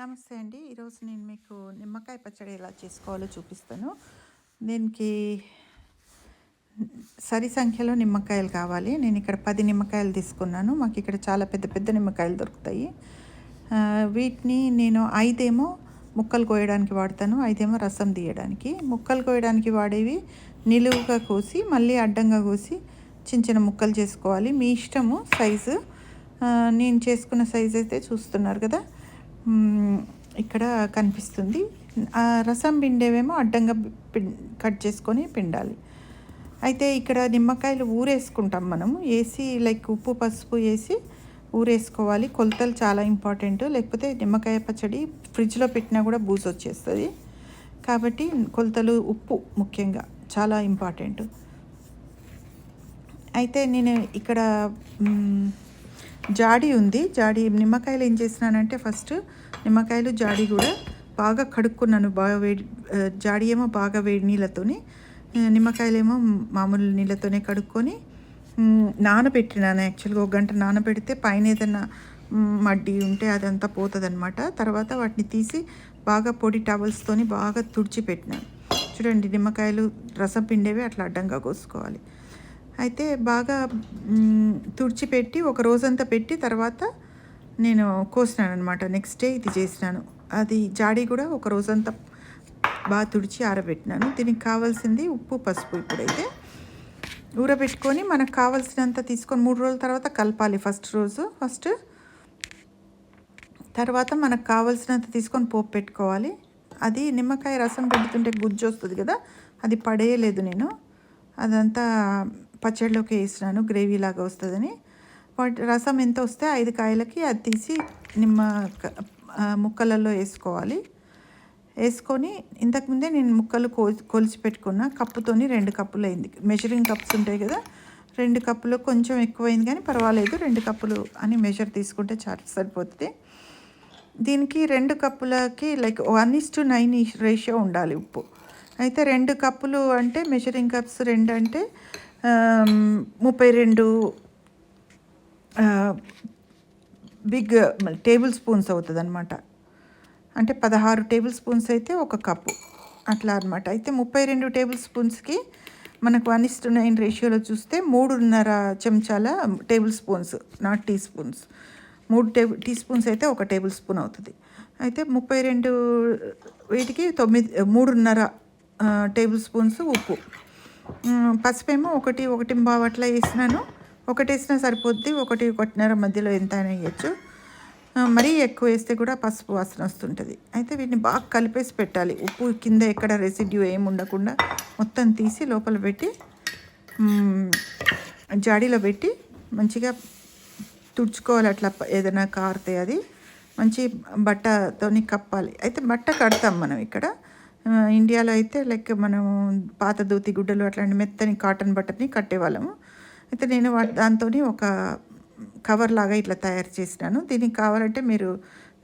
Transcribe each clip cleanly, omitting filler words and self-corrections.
నమస్తే అండి. ఈరోజు నేను మీకు నిమ్మకాయ పచ్చడి ఎలా చేసుకోవాలో చూపిస్తాను. దీనికి సరి సంఖ్యలో నిమ్మకాయలు కావాలి. నేను ఇక్కడ 10 నిమ్మకాయలు తీసుకున్నాను. మాకు ఇక్కడ చాలా పెద్ద పెద్ద నిమ్మకాయలు దొరుకుతాయి. వీటిని నేను 5 ఏమో ముక్కలు కోయడానికి వాడతాను, 5 ఏమో రసం తీయడానికి. ముక్కలు కోయడానికి వాడేవి నిలువుగా కోసి మళ్ళీ అడ్డంగా కోసి చిన్న చిన్న ముక్కలు చేసుకోవాలి. మీ ఇష్టము సైజు. నేను చేసుకున్న సైజు అయితే చూస్తున్నారు కదా, ఇక్కడ కనిపిస్తుంది. రసం పిండేవేమో అడ్డంగా కట్ చేసుకొని పిండాలి. అయితే ఇక్కడ నిమ్మకాయలు ఊరేసుకుంటాం మనము, వేసి లైక్ ఉప్పు పసుపు వేసి ఊరేసుకోవాలి. కొలతలు చాలా ఇంపార్టెంట్, లేకపోతే నిమ్మకాయ పచ్చడి ఫ్రిడ్జ్లో పెట్టినా కూడా బూజు వచ్చేస్తుంది. కాబట్టి కొలతలు, ఉప్పు ముఖ్యంగా చాలా ఇంపార్టెంట్. అయితే నేను ఇక్కడ జాడి ఉంది. నిమ్మకాయలు ఏం చేసినానంటే ఫస్ట్ నిమ్మకాయలు జాడి కూడా బాగా కడుక్కున్నాను. బాగా వేడి జాడి ఏమో బాగా వేడి నీళ్ళతోని, నిమ్మకాయలేమో మామూలు నీళ్ళతోనే కడుక్కొని నానబెట్టినాను. యాక్చువల్గా 1 గంట నానబెడితే పైన ఏదైనా మడ్డి ఉంటే అదంతా పోతుంది అనమాట. తర్వాత వాటిని తీసి బాగా పొడి టవల్స్తోని బాగా తుడిచిపెట్టినాను. చూడండి, నిమ్మకాయలు రసం పిండేవి అట్లా అడ్డంగా కోసుకోవాలి. అయితే బాగా తుడిచిపెట్టి ఒక రోజంతా పెట్టి తర్వాత నేను కోసినాను అనమాట. నెక్స్ట్ డే ఇది చేసినాను. అది జాడి కూడా ఒక రోజంతా బాగా తుడిచి ఆరబెట్టినాను. దీనికి కావాల్సింది ఉప్పు పసుపు. ఇప్పుడైతే ఊరబెట్టుకొని మనకు కావాల్సినంత తీసుకొని 3 రోజుల తర్వాత కలపాలి. ఫస్ట్ తర్వాత మనకు కావాల్సినంత తీసుకొని పోపు పెట్టుకోవాలి. అది నిమ్మకాయ రసం పెడుతుంటే గుజ్జు వస్తుంది కదా, అది పడేయలేదు నేను. అదంతా పచ్చడిలోకి వేసినాను, గ్రేవీ లాగా వస్తుందని. రసం ఎంత వస్తే 5 కాయలకి అది తీసి ముక్కలలో వేసుకోవాలి. వేసుకొని ఇంతకుముందే నేను ముక్కలు కొలిచి పెట్టుకున్న కప్పుతోని 2 కప్పులు అయింది. మెజరింగ్ కప్స్ ఉంటాయి కదా, 2 కప్పులు కొంచెం ఎక్కువైంది కానీ పర్వాలేదు, 2 కప్పులు అని మెజర్ తీసుకుంటే సరిపోతుంది. దీనికి 2 కప్పులకి లైక్ 1:9 రేషియో ఉండాలి ఉప్పు. అయితే 2 కప్పులు అంటే మెజరింగ్ కప్స్ 2 అంటే 32 బిగ్ టేబుల్ స్పూన్స్ అవుతుంది అనమాట. అంటే 16 టేబుల్ స్పూన్స్ అయితే 1 కప్పు అట్లా అనమాట. అయితే 32 టేబుల్ స్పూన్స్కి మనకు 1:9 రేషియోలో చూస్తే 3.5 చెంచాల tablespoons, not teaspoons. 3 teaspoons అయితే 1 టేబుల్ స్పూన్ అవుతుంది. అయితే 32 వీటికి 3.5 టేబుల్ స్పూన్స్ ఉప్పు. పసుపేమో 1.5 అట్లా వేసినాను. 1 వేసినా సరిపోద్ది, 1.5 మధ్యలో ఎంత అయినా వేయచ్చు. మరీ ఎక్కువ వేస్తే కూడా పసుపు వాసన వస్తుంటుంది. అయితే వీటిని బాగా కలిపేసి పెట్టాలి. ఉప్పు కింద ఎక్కడ రెసిడ్యూ ఏమి ఉండకుండా మొత్తం తీసి లోపల పెట్టి జాడీలో పెట్టి మంచిగా తుడుచుకోవాలి. అట్లా ఏదైనా కారితే అది మంచి బట్టతోని కప్పాలి. అయితే బట్ట కడతాం మనం ఇక్కడ ఇండియాలో. అయితే లైక్ మనం పాత దూతి గుడ్డలు అట్లాంటి మెత్తని కాటన్ బట్టని కట్టేవాళ్ళము. అయితే నేను దాంతో ఒక కవర్ లాగా ఇట్లా తయారు చేసినాను. దీనికి కావాలంటే మీరు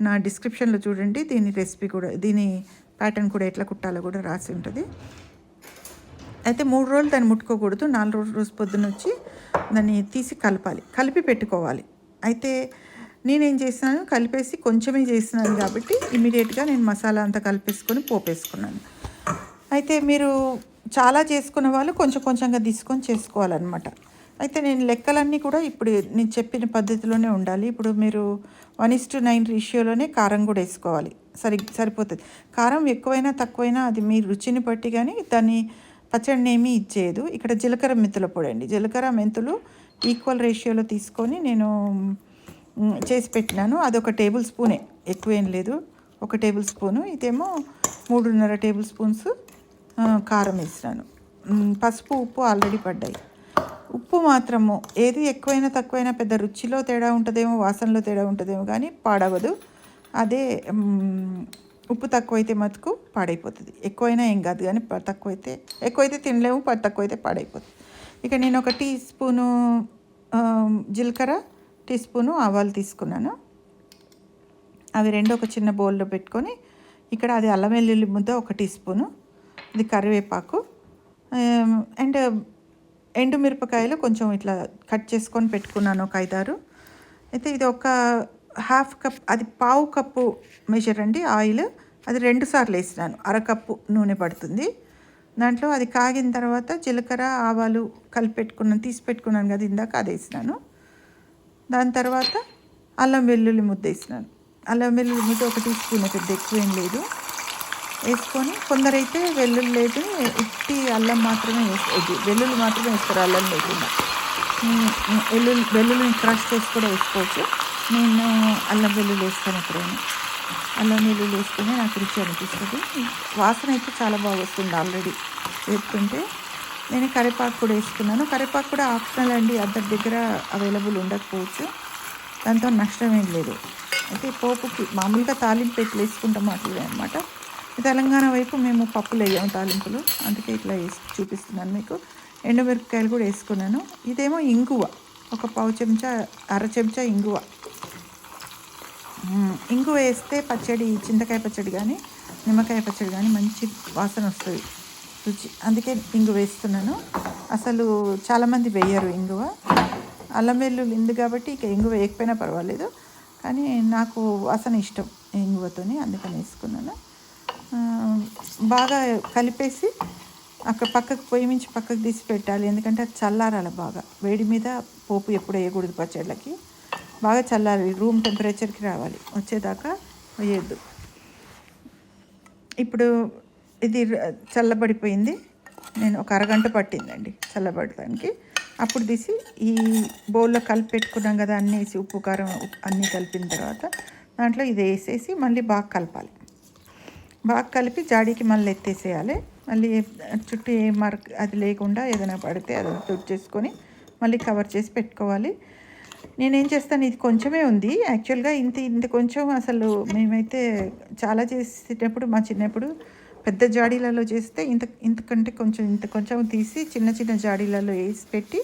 నా డిస్క్రిప్షన్లో చూడండి, దీని రెసిపీ కూడా, దీని ప్యాటర్న్ కూడా ఎట్లా కుట్టాలో కూడా రాసి ఉంటుంది. అయితే 3 రోజులు దాన్ని ముట్టుకోకూడదు. 4వ రోజు పొద్దున వచ్చి దాన్ని తీసి కలిపి పెట్టుకోవాలి. అయితే నేనేం చేసినాను, కలిపేసి కొంచెమే చేసినాను కాబట్టి ఇమీడియట్గా నేను మసాలా అంతా కలిపేసుకొని పోపేసుకున్నాను. అయితే మీరు చాలా చేసుకున్న వాళ్ళు కొంచెం కొంచెంగా తీసుకొని చేసుకోవాలన్నమాట. అయితే నేను లెక్కలన్నీ కూడా ఇప్పుడు నేను చెప్పిన పద్ధతిలోనే ఉండాలి. ఇప్పుడు మీరు 1:9 రేషియోలోనే కారం కూడా వేసుకోవాలి. సరిపోతుంది. కారం ఎక్కువైనా తక్కువైనా అది మీ రుచిని బట్టి, కానీ దాన్ని పచ్చడిని ఏమీ ఇచ్చేయదు. ఇక్కడ జీలకర్ర మెంతుల పొడి అండి, జీలకర్ర మెంతులు ఈక్వల్ రేషియోలో తీసుకొని నేను చేసి పెట్టినాను. అది 1 టేబుల్ స్పూనే, ఎక్కువేం లేదు, 1 టేబుల్ స్పూను. ఇదేమో 3.5 టేబుల్ స్పూన్స్ కారం వేసినాను. పసుపు ఉప్పు ఆల్రెడీ పడ్డాయి. ఉప్పు మాత్రము ఏది ఎక్కువైనా తక్కువైనా పెద్ద రుచిలో తేడా ఉంటుందేమో, వాసనలో తేడా ఉంటుందేమో, కానీ పాడవదు. అదే ఉప్పు తక్కువైతే మటుకు పాడైపోతుంది. ఎక్కువైనా ఏం కాదు, కానీ ఎక్కువైతే తినలేము, తక్కువైతే పాడైపోతుంది. ఇక నేను 1 టీ స్పూను జీలకర్ర, టీ స్పూను ఆవాలు తీసుకున్నాను. అవి 2 ఒక చిన్న బౌల్లో పెట్టుకొని, ఇక్కడ అది అల్లం వెల్లుల్లి ముద్ద 1 టీ స్పూను, ఇది కరివేపాకు అండ్ ఎండుమిరపకాయలు కొంచెం ఇట్లా కట్ చేసుకొని పెట్టుకున్నాను, 1 5 6. అయితే ఇది ఒక హాఫ్ కప్, అది పావు కప్పు మెజర్ అండి ఆయిల్. అది 2 సార్లు వేసినాను, అరకప్పు నూనె పడుతుంది. దాంట్లో అది కాగిన తర్వాత జీలకర్ర ఆవాలు తీసి పెట్టుకున్నాను కదా ఇందాక, అది వేసినాను. దాని తర్వాత అల్లం వెల్లుల్లి ముద్ద వేసినాను. అల్లం వెల్లుల్లి ముద్ద 1 టీ స్పూన్, పెద్ద ఎక్కువేం లేదు, వేసుకొని కొందరైతే వెల్లుల్లి లేదు ఉట్టి అల్లం మాత్రమే వెల్లుల్లి మాత్రమే వేస్తారు, అల్లం లేకుండా. వెల్లుల్లిని క్రష్ చేసి కూడా వేసుకోవచ్చు. నేను అల్లం వెల్లుల్లి వేస్తాను ఎప్పుడైనా. అల్లం వెల్లుల్లి వేసుకుని నాకు రుచి అనిపిస్తుంది. వాసన అయితే చాలా బాగా వస్తుంది ఆల్రెడీ వేపుకుంటే. నేను కరివేపాకు కూడా వేసుకున్నాను. కరివేపాకు కూడా ఆప్షనల్ అండి, అందరి దగ్గర అవైలబుల్ ఉండకపోవచ్చు, దాంతో నష్టం ఏం లేదు. అయితే పోపుకి మామూలుగా తాలింపు పెట్టి వేసుకుంటాం అట్లే అనమాట. తెలంగాణ వైపు మేము పప్పులు వేయము తాలింపులు, అందుకే ఇట్లా వేసి చూపిస్తున్నాను మీకు. ఎండుమిరపకాయలు కూడా వేసుకున్నాను. ఇదేమో ఇంగువ, ఒక పావు చెంచా, అర చెంచా ఇంగువ. ఇంగువ వేస్తే పచ్చడి, చింతకాయ పచ్చడి కానీ నిమ్మకాయ పచ్చడి కానీ మంచి వాసన వస్తుంది, రుచి. అందుకే ఇంగువ వేస్తున్నాను. అసలు చాలామంది వేయరు ఇంగువ. అల్లం వెల్లుల్లి ఉంది కాబట్టి ఇక ఇంగువ వేయకపోయినా పర్వాలేదు, కానీ నాకు వాసన ఇష్టం ఇంగువతోని, అందుకని వేసుకున్నాను. బాగా కలిపేసి అక్కడ పక్కకు పొయ్యి మించి పక్కకు తీసి పెట్టాలి, ఎందుకంటే అది చల్లారాలి బాగా. వేడి మీద పోపు ఎప్పుడు వేయకూడదు పచ్చళ్ళకి, బాగా చల్లారి రూమ్ టెంపరేచర్కి రావాలి, వచ్చేదాకా వేయద్దు. ఇప్పుడు ఇది చల్లబడిపోయింది, నేను ఒక అరగంట పట్టిందండి చల్లబడటానికి. అప్పుడు తీసి ఈ బౌల్లో కలిపి పెట్టుకున్నాం కదా, అన్నీ వేసి ఉప్పు కారం అన్నీ కలిపిన తర్వాత దాంట్లో ఇది వేసేసి మళ్ళీ బాగా కలపాలి. బాగా కలిపి జాడీకి మళ్ళీ ఎత్తేసేయాలి. మళ్ళీ చుట్టూ ఏ అది లేకుండా ఏదైనా పడితే అది తుడిచేసుకొని మళ్ళీ కవర్ చేసి పెట్టుకోవాలి. నేనేం చేస్తాను, ఇది కొంచెమే ఉంది యాక్చువల్గా, ఇంత కొంచెం. అసలు మేమైతే చాలా చేసేటప్పుడు, మా చిన్నప్పుడు పెద్ద జాడీలలో చేస్తే ఇంతకంటే ఇంత కొంచెం తీసి చిన్న చిన్న జాడీలలో వేసి పెట్టి,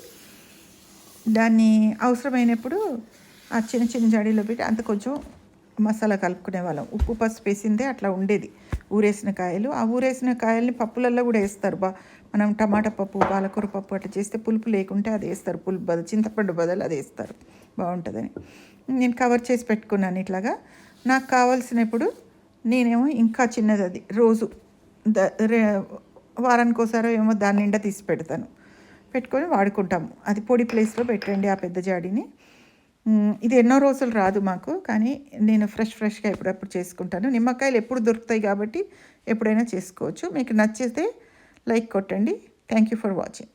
దాన్ని అవసరమైనప్పుడు ఆ చిన్న చిన్న జాడీలో పెట్టి అంత కొంచెం మసాలా కలుపుకునే వాళ్ళం. ఉప్పు పసుపు వేసిందే అట్లా ఉండేది. ఊరేసిన కాయలు, ఆ ఊరేసిన కాయల్ని పప్పులలో కూడా వేస్తారు. మనం టమాటా పప్పు, పాలకూర పప్పు అట్లా చేస్తే పులుపు లేకుంటే అది వేస్తారు, పులుపు బదులు, చింతపండు బదులు అది వేస్తారు, బాగుంటుందని. నేను కవర్ చేసి పెట్టుకున్నాను ఇట్లాగా. నాకు కావాల్సినప్పుడు నేనేమో ఇంకా చిన్నది, అది రోజు వారానికి ఒకసారి ఏమో దాని నిండా తీసి పెట్టుకొని వాడుకుంటాము. అది పొడి ప్లేస్లో పెట్టండి ఆ పెద్ద జాడీని. ఇది ఎన్నో రోజులు రాదు మాకు, కానీ నేను ఫ్రెష్గా ఎప్పుడప్పుడు చేసుకుంటాను. నిమ్మకాయలు ఎప్పుడు దొరుకుతాయి కాబట్టి ఎప్పుడైనా చేసుకోవచ్చు. మీకు నచ్చితే లైక్ కొట్టండి. Thank you for watching.